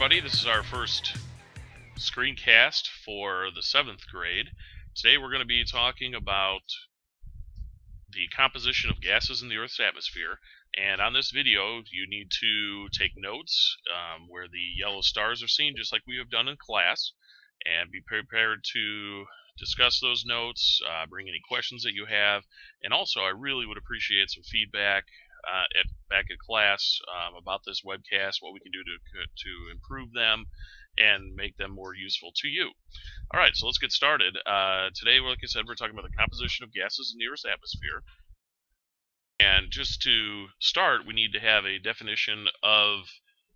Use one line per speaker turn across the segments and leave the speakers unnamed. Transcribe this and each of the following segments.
everybody. This is our first screencast for the 7th grade. Today we're going to be talking about the composition of gases in the Earth's atmosphere. And on this video, you need to take notes where the yellow stars are seen, just like we have done in class, and be prepared to discuss those notes, bring any questions that you have, and also I really would appreciate some feedback back at class about this webcast, what we can do to improve them and make them more useful to you. All right, so let's get started. Today, like I said, we're talking about the composition of gases in the Earth's atmosphere. And just to start, we need to have a definition of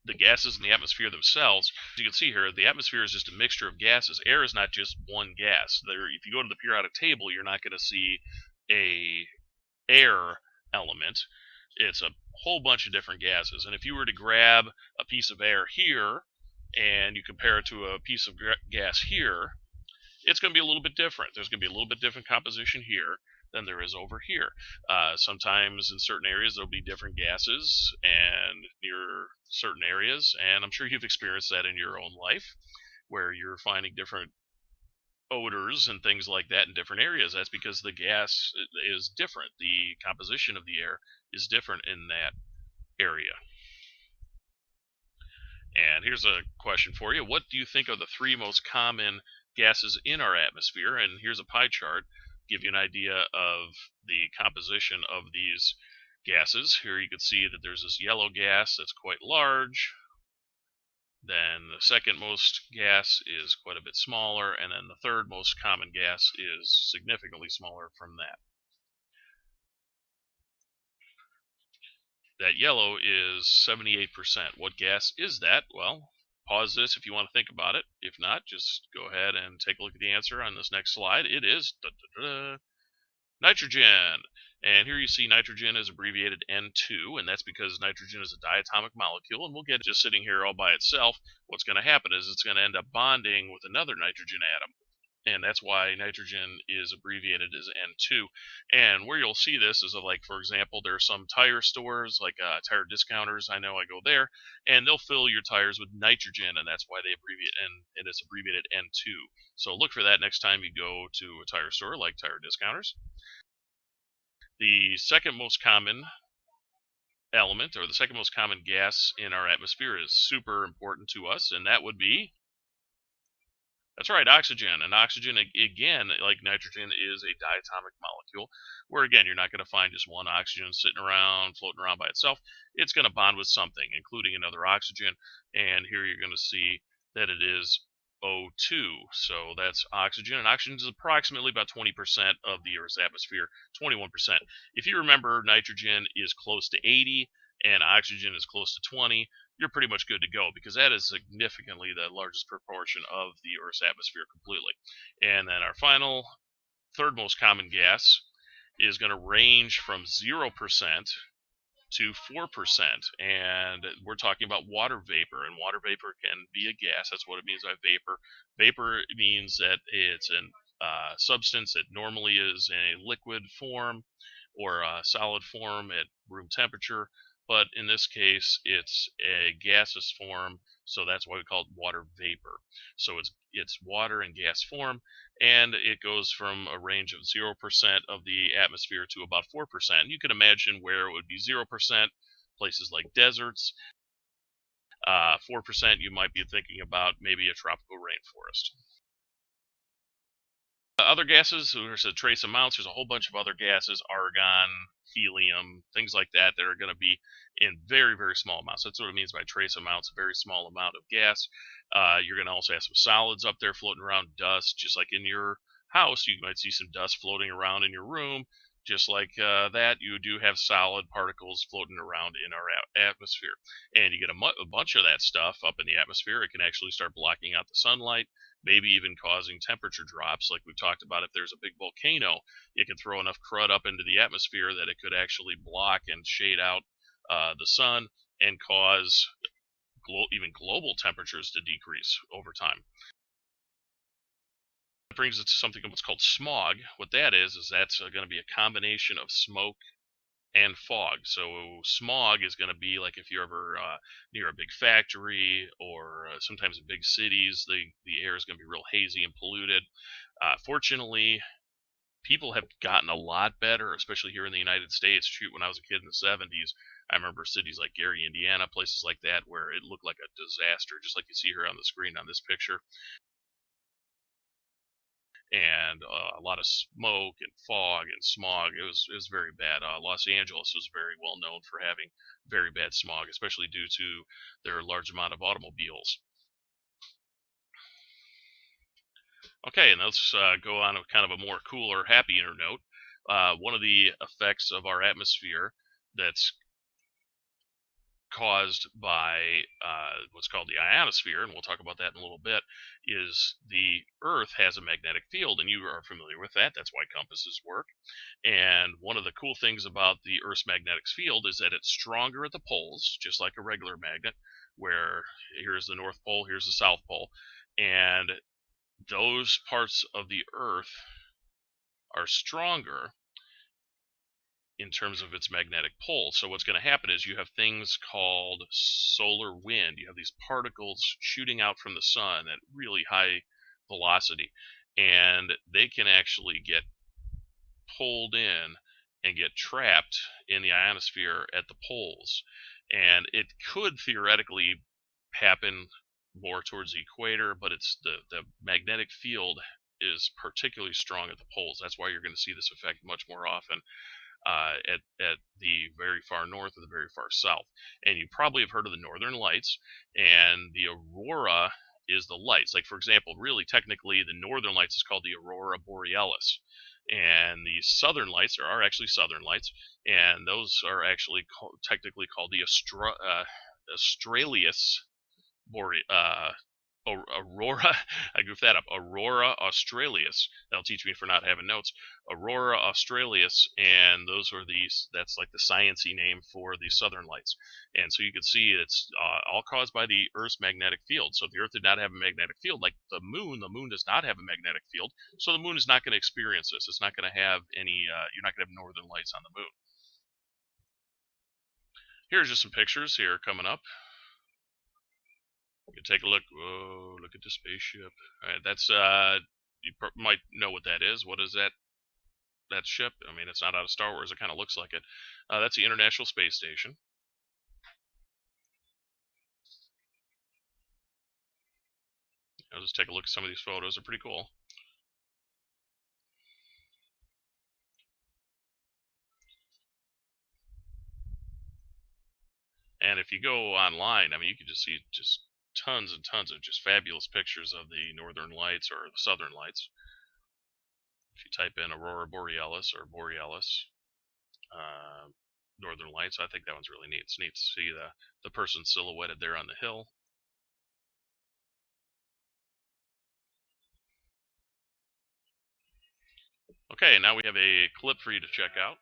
the gases in the atmosphere themselves. As you can see here, the atmosphere is just a mixture of gases. Air is not just one gas. If you go to the periodic table, you're not going to see a air element. It's a whole bunch of different gases. And if you were to grab a piece of air here and you compare it to a piece of gas here, it's going to be a little bit different. There's going to be a little bit different composition here than there is over here. Sometimes in certain areas there'll be different gases and near certain areas, and I'm sure you've experienced that in your own life where you're finding different odors and things like that in different areas. That's because the gas is different. The composition of the air is different in that area. And here's a question for you. What do you think are the 3 most common gases in our atmosphere? And here's a pie chart, give you an idea of the composition of these gases. Here you can see that there's this yellow gas that's quite large. Then the second most gas is quite a bit smaller, and then the third most common gas is significantly smaller from that. That yellow is 78%. What gas is that? Well, pause this if you want to think about it. If not, just go ahead and take a look at the answer on this next slide. It is nitrogen. And here you see nitrogen is abbreviated N2, and that's because nitrogen is a diatomic molecule, and we'll get just sitting here all by itself. What's going to happen is it's going to end up bonding with another nitrogen atom, and that's why nitrogen is abbreviated as N2. And where you'll see this is, like, for example, there are some tire stores, like tire discounters. I know I go there, and they'll fill your tires with nitrogen, and that's why they abbreviate, and it's abbreviated N2. So look for that next time you go to a tire store like Tire Discounters. The second most common element, or the second most common gas in our atmosphere, is super important to us, and that would be, that's right, oxygen. And oxygen, again, like nitrogen, is a diatomic molecule, where again, you're not going to find just one oxygen sitting around, floating around by itself. It's going to bond with something, including another oxygen, and here you're going to see that it is O2. So that's oxygen, and oxygen is approximately about 20% of the Earth's atmosphere, 21%. If you remember, nitrogen is close to 80 and oxygen is close to 20, you're pretty much good to go, because that is significantly the largest proportion of the Earth's atmosphere completely. And then our final, third most common gas is going to range from 0% to 4%, and we're talking about water vapor, and water vapor can be a gas. That's what it means by vapor. Vapor means that it's a substance that normally is in a liquid form or a solid form at room temperature, but in this case it's a gaseous form, so that's why we call it water vapor. So it's water in gas form, and it goes from a range of 0% of the atmosphere to about 4%. You can imagine where it would be 0%, places like deserts. 4%, you might be thinking about maybe a tropical rainforest. Other gases, there's a trace amounts. There's a whole bunch of other gases, argon, helium, things like that, that are going to be in very, very small amounts. That's what it means by trace amounts, a very small amount of gas. You're going to also have some solids up there floating around, dust, just like in your house. You might see some dust floating around in your room. Just like that, you do have solid particles floating around in our atmosphere. And you get a bunch of that stuff up in the atmosphere. It can actually start blocking out the sunlight, maybe even causing temperature drops. Like we talked about, if there's a big volcano, it can throw enough crud up into the atmosphere that it could actually block and shade out the sun and cause even global temperatures to decrease over time. That brings us to something what's called smog. What that is that's going to be a combination of smoke and fog. So smog is going to be like if you're ever near a big factory, or sometimes in big cities, the air is going to be real hazy and polluted. Fortunately, people have gotten a lot better, especially here in the United States. Shoot, when I was a kid in the 70s, I remember cities like Gary, Indiana, places like that, where it looked like a disaster, just like you see here on the screen on this picture. And a lot of smoke and fog and smog. It was very bad. Los Angeles was very well known for having very bad smog, especially due to their large amount of automobiles. Okay, and let's go on a kind of a more cooler, happier note. One of the effects of our atmosphere that's caused by what's called the ionosphere, and we'll talk about that in a little bit, is the Earth has a magnetic field, and you are familiar with that. That's why compasses work. And one of the cool things about the Earth's magnetic field is that it's stronger at the poles, just like a regular magnet, where here's the North Pole, here's the South Pole, and those parts of the Earth are stronger in terms of its magnetic pole. So what's going to happen is you have things called solar wind. You have these particles shooting out from the sun at really high velocity, and they can actually get pulled in and get trapped in the ionosphere at the poles. And it could theoretically happen more towards the equator, but it's the magnetic field is particularly strong at the poles. That's why you're going to see this effect much more often at the very far north or the very far south. And you probably have heard of the Northern Lights, and the aurora is the lights. Like, for example, really technically, the Northern Lights is called the Aurora Borealis, and the Southern Lights are actually Southern Lights, and those are actually technically called the Australis Aurora. I goofed that up. Aurora Australis. That'll teach me for not having notes. Aurora Australis, and those are these. That's like the sciencey name for the Southern Lights. And so you can see it's all caused by the Earth's magnetic field. So if the Earth did not have a magnetic field, like the moon does not have a magnetic field. So the moon is not going to experience this. It's not going to have any. You're not going to have northern lights on the moon. Here's just some pictures here coming up. You can take a look. Whoa, look at the spaceship. All right, that's you might know what that is. What is that ship? I mean, it's not out of Star Wars. It kind of looks like it. That's the International Space Station. I'll just take a look at some of these photos. They're pretty cool. And if you go online, I mean, you can just see just tons and tons of just fabulous pictures of the Northern Lights or the Southern Lights. If you type in Aurora Borealis or Borealis, Northern Lights, I think that one's really neat. It's neat to see the person silhouetted there on the hill. Okay, now we have a clip for you to check out.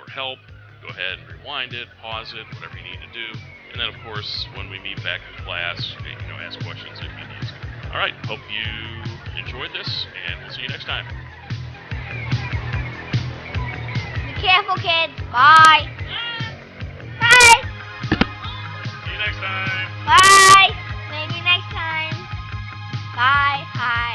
more help, go ahead and rewind it, pause it, whatever you need to do. And then, of course, when we meet back in class, ask questions if you need to. All right, hope you enjoyed this, and we'll see you next time.
Be careful, kids. Bye. Bye.
See you next time.
Bye. Maybe next time. Bye. Hi.